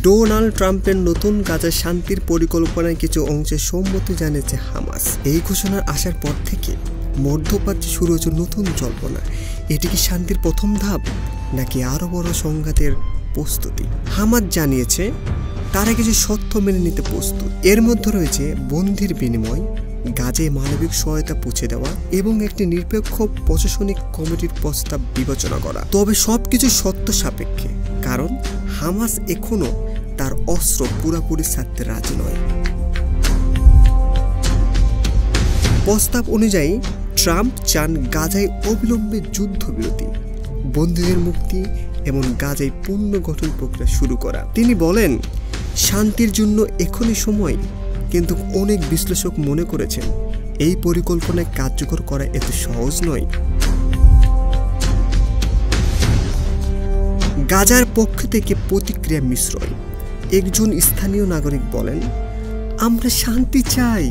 Donald ট্রাম্পের নতুন গাজার শান্তির পরিকল্পনায় কিছু অংশে সম্মতি জানিয়েছে হামাস। এই ঘোষণার আসার পর থেকে মধ্যপ্রাচ্যে শুরু হয়েছে নতুন জল্পনা। এটি কি শান্তির প্রথম ধাপ নাকি আরও বড় সংঘাতের প্রস্তুতি? হামাস জানিয়েছে তারা কিছু সত্য মেনে নিতে প্রস্তুত। এর মধ্যে রয়েছে বন্দির বিনিময়, গাজায় মানবিক সহায়তা পৌঁছে দেওয়া এবং একটি নিরপেক্ষ প্রশাসনিক কমিটির প্রস্তাব বিবেচনা করা। তবে সবকিছু সত্য সাপেক্ষে, কারণ হামাস এখনো তার অস্ত্র পুরোপুরি ছাড়তে রাজি নয়। প্রস্তাব অনুযায়ী ট্রাম্প চান গাজায় অবিলম্বে যুদ্ধবিরতি, বন্দীদের মুক্তি এবং গাজায় পুনর্গঠন প্রক্রিয়া শুরু করা। তিনি বলেন, শান্তির জন্য এখনই সময়, কিন্তু অনেক বিশ্লেষক মনে করেছেন এই পরিকল্পনায় কার্যকর করা এত সহজ নয়। গাজার পক্ষ থেকে প্রতিক্রিয়া মিশ্র। একজন স্থানীয় নাগরিক বলেন, আমরা শান্তি চাই,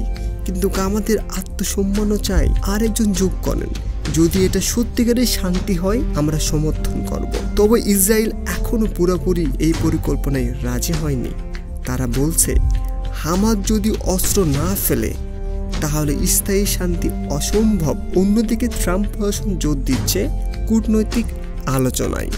কিন্তু আমাদের আত্মসম্মানও চাই। আরেকজন যোগ করেন, যদি এটা সত্যিকারের শান্তি হয় আমরা সমর্থন করব। তবে ইসরায়েল এখনো পুরোপুরি এই পরিকল্পনায় রাজি হয়নি। তারা বলছে, হামাস যদি অস্ত্র না ফেলে তাহলে স্থায়ী শান্তি অসম্ভব। অন্যদিকে ট্রাম্প প্রশাসন জোর দিচ্ছে কূটনৈতিক আলোচনায়।